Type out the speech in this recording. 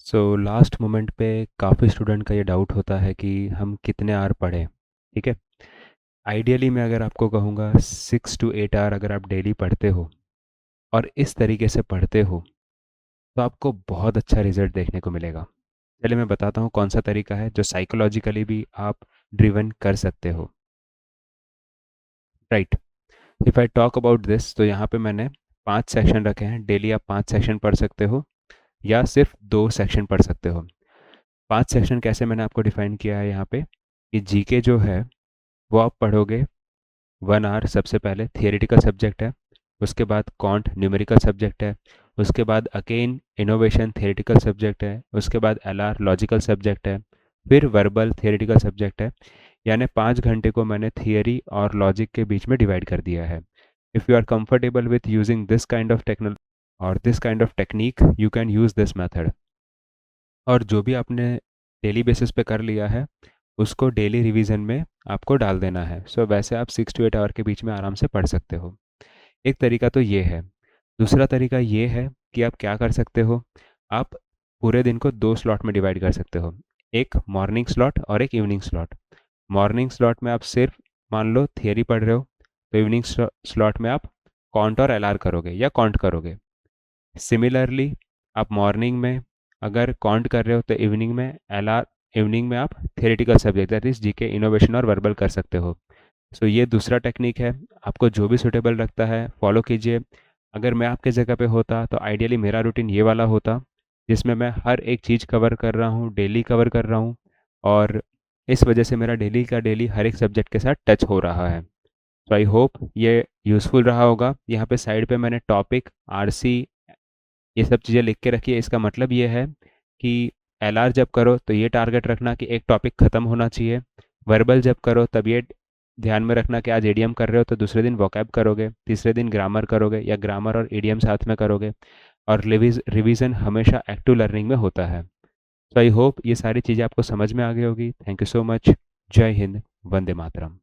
Last moment पे काफ़ी student का ये डाउट होता है कि हम कितने आवर पढ़ें। ठीक है। आइडियली मैं अगर आपको कहूँगा 6 to 8 आवर अगर आप डेली पढ़ते हो और इस तरीके से पढ़ते हो तो आपको बहुत अच्छा रिजल्ट देखने को मिलेगा। चलिए मैं बताता हूँ कौन सा तरीका है जो साइकोलॉजिकली भी आप ड्रिवन कर सकते हो। Right. If I talk about this तो यहाँ पे मैंने 5 सेक्शन रखे हैं। डेली आप 5 सेक्शन पढ़ सकते हो या सिर्फ 2 सेक्शन पढ़ सकते हो। 5 सेक्शन कैसे मैंने आपको डिफाइन किया है यहाँ पे कि जीके जो है वो आप पढ़ोगे 1 आवर। सबसे पहले थियोरेटिकल सब्जेक्ट है, उसके बाद कॉन्ट न्यूमेरिकल सब्जेक्ट है, उसके बाद अगेन इनोवेशन थियोरेटिकल सब्जेक्ट है, उसके बाद एलआर लॉजिकल सब्जेक्ट है, फिर वर्बल थियोरेटिकल सब्जेक्ट है। यानी 5 घंटे को मैंने थियरी और लॉजिक के बीच में डिवाइड कर दिया है। If you are comfortable with using this kind of technology और this kind of technique you can use this method. और जो भी आपने डेली बेसिस पे कर लिया है उसको डेली रिवीजन में आपको डाल देना है। वैसे आप 6 to 8 आवर के बीच में आराम से पढ़ सकते हो। एक तरीका तो ये है। दूसरा तरीका ये है कि आप क्या कर सकते हो, आप पूरे दिन को 2 स्लॉट में डिवाइड कर सकते हो। एक मॉर्निंग स्लॉट और एक इवनिंग स्लॉट। मॉर्निंग स्लॉट में आप सिर्फ मान लो थियरी पढ़ रहे हो तो इवनिंग स्लॉट में आप कॉन्ट और एलआर करोगे या कॉन्ट करोगे। सिमिलरली आप मॉर्निंग में अगर काउंट कर रहे हो तो इवनिंग में एलआर, इवनिंग में आप theoretical subject that is GK innovation और वर्बल कर सकते हो। ये दूसरा टेक्निक है। आपको जो भी सूटेबल लगता है फॉलो कीजिए। अगर मैं आपके जगह पे होता तो आइडियली मेरा रूटीन ये वाला होता जिसमें मैं हर एक चीज़ कवर कर रहा हूँ, डेली कवर कर रहा हूँ। और इस वजह से मेरा डेली का डेली हर एक सब्जेक्ट के साथ टच हो रहा है। आई होप ये यूज़फुल रहा होगा। यहाँ पे साइड पे मैंने टॉपिक, आरसी, ये सब चीज़ें लिख के रखिए। इसका मतलब ये है कि एलआर जब करो तो ये टारगेट रखना कि एक टॉपिक ख़त्म होना चाहिए। वर्बल जब करो तब ये ध्यान में रखना कि आज एडीएम कर रहे हो तो दूसरे दिन वोकैब करोगे, तीसरे दिन ग्रामर करोगे या ग्रामर और एडीएम साथ में करोगे। और रिवीजन हमेशा एक्टिव लर्निंग में होता है। आई होप ये सारी चीज़ें आपको समझ में आ गई होगी। Thank you so much. जय हिंद। वंदे मातरम।